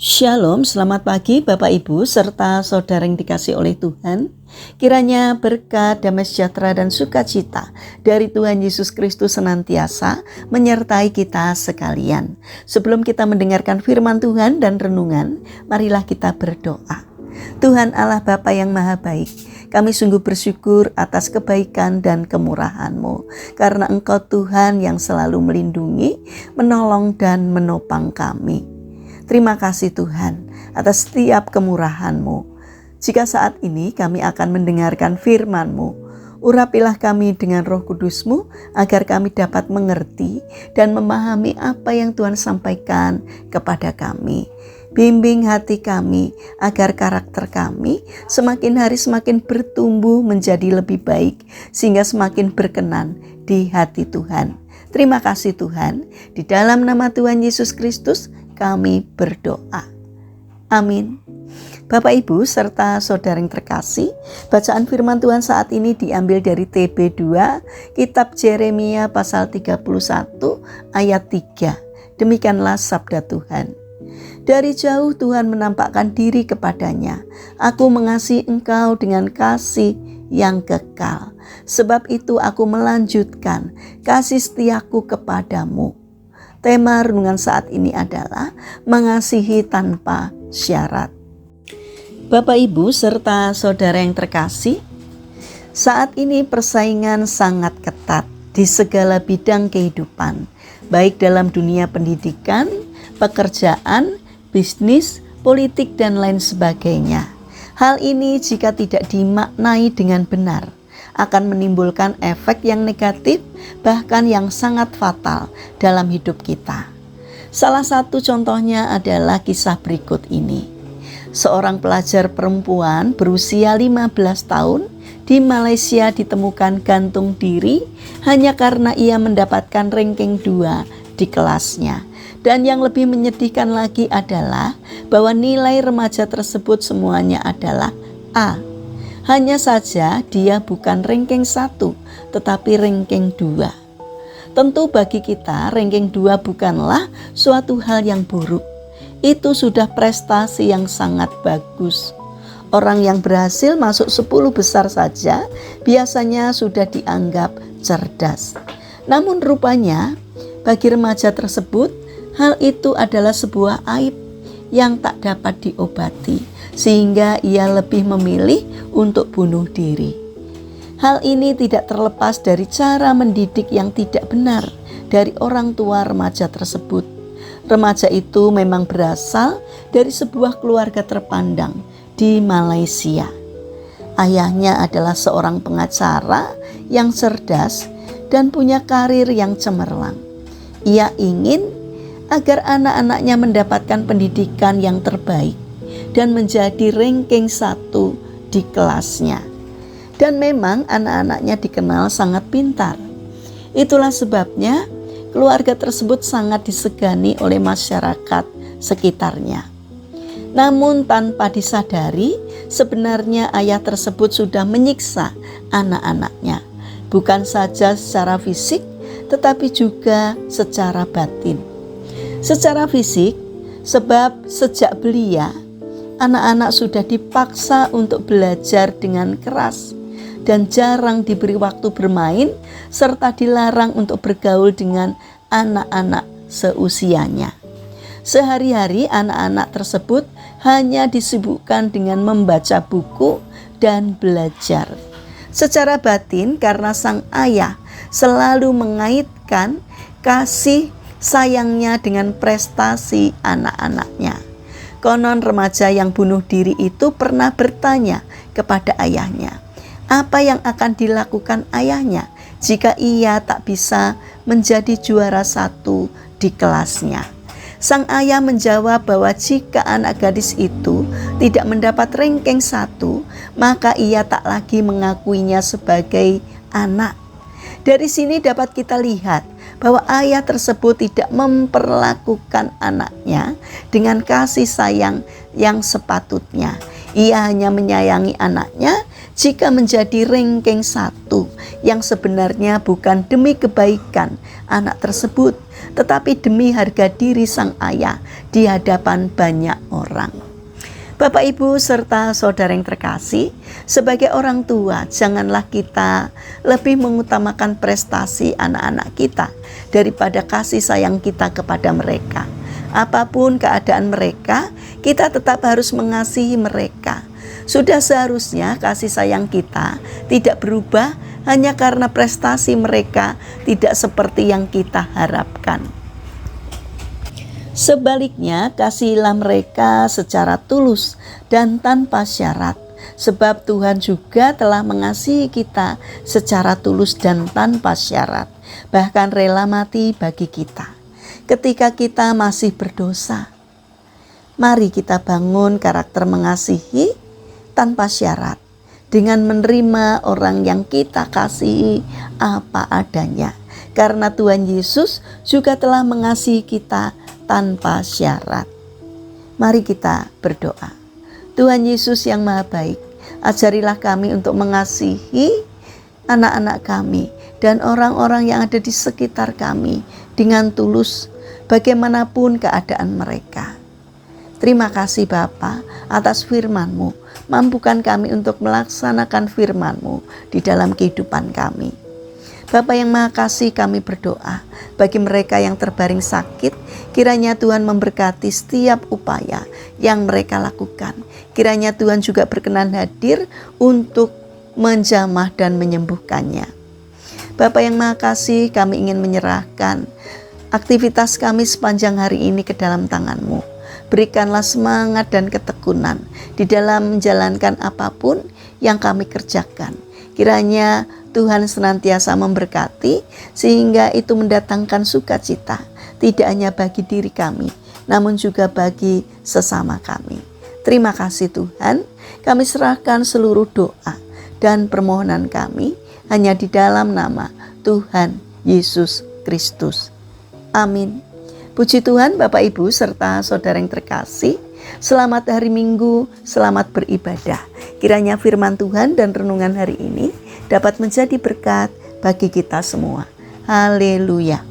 Shalom, selamat pagi Bapak Ibu serta saudara yang dikasih oleh Tuhan. Kiranya berkat, damai sejahtera dan sukacita dari Tuhan Yesus Kristus senantiasa menyertai kita sekalian. Sebelum kita mendengarkan firman Tuhan dan renungan, marilah kita berdoa. Tuhan Allah Bapa yang Maha Baik, kami sungguh bersyukur atas kebaikan dan kemurahan-Mu, karena Engkau Tuhan yang selalu melindungi, menolong dan menopang kami. Terima kasih Tuhan atas setiap kemurahan-Mu. Jika saat ini kami akan mendengarkan firman-Mu, urapilah kami dengan Roh Kudus-Mu agar kami dapat mengerti dan memahami apa yang Tuhan sampaikan kepada kami. Bimbing hati kami agar karakter kami semakin hari semakin bertumbuh menjadi lebih baik sehingga semakin berkenan di hati Tuhan. Terima kasih Tuhan, di dalam nama Tuhan Yesus Kristus kami berdoa. Amin. Bapak Ibu serta saudara yang terkasih, bacaan firman Tuhan saat ini diambil dari TB2, kitab Yeremia pasal 31 ayat 3. Demikianlah sabda Tuhan. Dari jauh Tuhan menampakkan diri kepadanya. Aku mengasihi engkau dengan kasih yang kekal. Sebab itu aku melanjutkan kasih setiaku kepadamu. Tema renungan saat ini adalah mengasihi tanpa syarat. Bapak Ibu serta saudara yang terkasih, saat ini persaingan sangat ketat di segala bidang kehidupan, baik dalam dunia pendidikan, pekerjaan, bisnis, politik dan lain sebagainya. Hal ini jika tidak dimaknai dengan benar, akan menimbulkan efek yang negatif, bahkan yang sangat fatal dalam hidup kita. Salah satu contohnya adalah kisah berikut ini. Seorang pelajar perempuan berusia 15 tahun di Malaysia ditemukan gantung diri hanya karena ia mendapatkan ranking 2 di kelasnya. Dan yang lebih menyedihkan lagi adalah bahwa nilai remaja tersebut semuanya adalah A. Hanya saja dia bukan ranking 1, tetapi ranking 2. Tentu bagi kita ranking 2 bukanlah suatu hal yang buruk. Itu sudah prestasi yang sangat bagus. Orang yang berhasil masuk 10 besar saja biasanya sudah dianggap cerdas. Namun rupanya bagi remaja tersebut hal itu adalah sebuah aib yang tak dapat diobati, sehingga ia lebih memilih untuk bunuh diri. Hal ini tidak terlepas dari cara mendidik yang tidak benar dari orang tua remaja tersebut. Remaja itu memang berasal dari sebuah keluarga terpandang di Malaysia. Ayahnya adalah seorang pengacara yang cerdas dan punya karir yang cemerlang. Ia ingin agar anak-anaknya mendapatkan pendidikan yang terbaik dan menjadi ranking 1 di kelasnya. Dan memang anak-anaknya dikenal sangat pintar. Itulah sebabnya keluarga tersebut sangat disegani oleh masyarakat sekitarnya. Namun tanpa disadari, sebenarnya ayah tersebut sudah menyiksa anak-anaknya, bukan saja secara fisik, tetapi juga secara batin. Secara fisik, sebab sejak belia, anak-anak sudah dipaksa untuk belajar dengan keras dan jarang diberi waktu bermain serta dilarang untuk bergaul dengan anak-anak seusianya. Sehari-hari anak-anak tersebut hanya disibukkan dengan membaca buku dan belajar. Secara batin, karena sang ayah selalu mengaitkan kasih sayangnya dengan prestasi anak-anaknya. Konon remaja yang bunuh diri itu pernah bertanya kepada ayahnya, apa yang akan dilakukan ayahnya jika ia tak bisa menjadi juara 1 di kelasnya. Sang ayah menjawab bahwa jika anak gadis itu tidak mendapat ranking 1, maka ia tak lagi mengakuinya sebagai anak. Dari sini dapat kita lihat bahwa ayah tersebut tidak memperlakukan anaknya dengan kasih sayang yang sepatutnya. Ia hanya menyayangi anaknya jika menjadi ranking 1 yang sebenarnya bukan demi kebaikan anak tersebut, tetapi demi harga diri sang ayah di hadapan banyak orang. Bapak, Ibu, serta saudara yang terkasih, sebagai orang tua, janganlah kita lebih mengutamakan prestasi anak-anak kita daripada kasih sayang kita kepada mereka. Apapun keadaan mereka, kita tetap harus mengasihi mereka. Sudah seharusnya kasih sayang kita tidak berubah hanya karena prestasi mereka tidak seperti yang kita harapkan. Sebaliknya, kasihilah mereka secara tulus dan tanpa syarat, sebab Tuhan juga telah mengasihi kita secara tulus dan tanpa syarat, bahkan rela mati bagi kita ketika kita masih berdosa. Mari kita bangun karakter mengasihi tanpa syarat dengan menerima orang yang kita kasihi apa adanya, karena Tuhan Yesus juga telah mengasihi kita tanpa syarat. Mari kita berdoa. Tuhan Yesus yang Maha Baik, ajarilah kami untuk mengasihi anak-anak kami dan orang-orang yang ada di sekitar kami dengan tulus, bagaimanapun keadaan mereka. Terima kasih Bapa atas firman-Mu. Mampukan kami untuk melaksanakan firman-Mu di dalam kehidupan kami. Bapa yang Maha Kasih, kami berdoa bagi mereka yang terbaring sakit, kiranya Tuhan memberkati setiap upaya yang mereka lakukan. Kiranya Tuhan juga berkenan hadir untuk menjamah dan menyembuhkannya. Bapa yang Maha Kasih, kami ingin menyerahkan aktivitas kami sepanjang hari ini ke dalam tangan-Mu. Berikanlah semangat dan ketekunan di dalam menjalankan apapun yang kami kerjakan. Kiranya Tuhan senantiasa memberkati sehingga itu mendatangkan sukacita, tidak hanya bagi diri kami, namun juga bagi sesama kami. Terima kasih Tuhan, kami serahkan seluruh doa dan permohonan kami hanya di dalam nama Tuhan Yesus Kristus. Amin. Puji Tuhan, Bapak, Ibu, serta saudara yang terkasih. Selamat hari Minggu, selamat beribadah. Kiranya firman Tuhan dan renungan hari ini dapat menjadi berkat bagi kita semua. Haleluya.